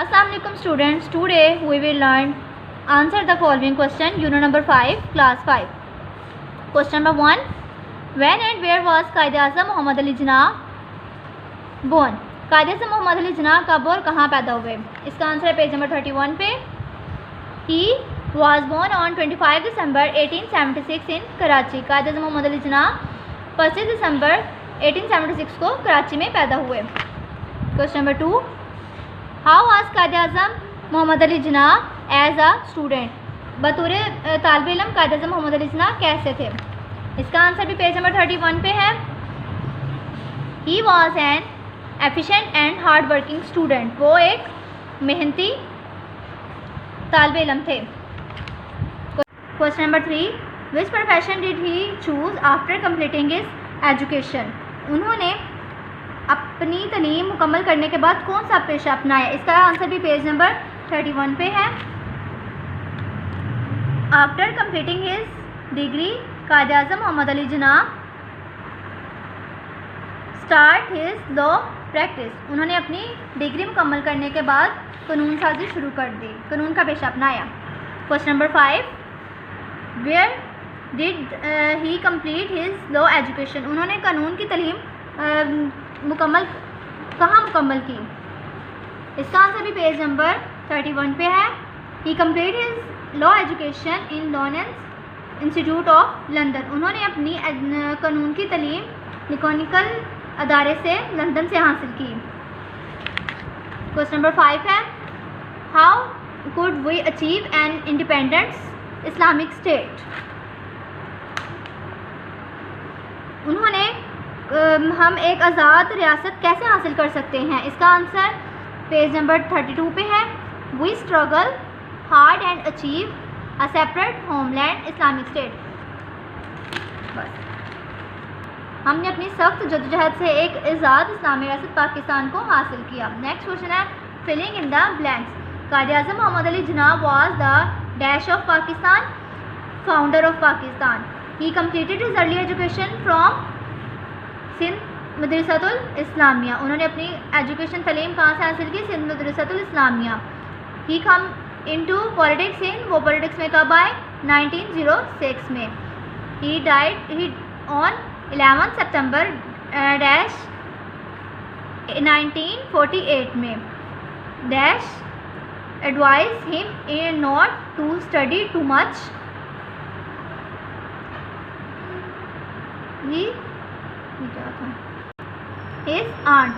Assalamu alaikum students. Today we will learn answer the following question. Unit number 5, class 5. Question number 1. When and where was Quaid-e-Azam Muhammad Ali Jinnah born? Quaid-e-Azam Muhammad Ali Jinnah कब और कहाँ पैदा हुए? इसका answer है page number 31 पे. He was born on 25 December 1876 in Karachi. Quaid-e-Azam Muhammad Ali Jinnah 25 दिसंबर 1876 को कराची में पैदा हुए. Question number 2. How was Quaid-e-Azam Mohammad Ali Jinnah as a student? बतौर तालिब इल्म Quaid-e-Azam मोहम्मद अली जिन्नाह कैसे थे? इसका आंसर भी पेज नंबर 31 पे है. He was an efficient and hard working student. वो एक मेहनती तालिब इल्म थे. Question number 3. Which profession did he choose after completing his education? उन्होंने अपनी तालीम मुकम्मल करने के बाद कौन सा पेशा अपनाया? इसका आंसर भी पेज नंबर 31 पे है. After completing his degree Quaid-e-Azam Mohammad Ali Jinnah start his law practice. उन्होंने अपनी डिग्री मुकम्मल करने के बाद कानून साजी शुरू कर दी, कानून का पेशा अपनाया. Question number 5. Where did he complete his law education? उन्होंने कानून की तालीम कहाँ मुकम्मल की? इसका आंसर भी पेज नंबर 31 पे है. He complete his law education in Lawrence institute of London. उन्होंने अपनी कानून की तालीम निकोनिकल अदारे से लंदन से हासिल की. क्वेश्चन नंबर 5 है. How could we achieve an independent Islamic state? उन्होंने हम एक आज़ाद रियासत कैसे हासिल कर सकते हैं? इसका आंसर पेज नंबर 32 पे है. We struggle hard and achieve a separate homeland Islamic state. बस हमने अपनी सख्त जद्दोजहद से एक आज़ाद इस्लामी रियासत पाकिस्तान को हासिल किया. नेक्स्ट क्वेश्चन है filling in the blanks. Quaid-e-Azam Mohammad Ali Jinnah was the dash of Pakistan, founder of Pakistan. He completed his early education from Sindh Madrasatul Islamia. उन्होंने अपनी एजुकेशन तालीम कहाँ से हासिल की? Sindh Madrasatul Islamia. He come into politics in, वो पॉलिटिक्स में कब आए? 1906 में. ही डाइड ऑन 11 सितंबर डैश 1948 में. Dash advise him in not to study to much. He क्या था? His aunt.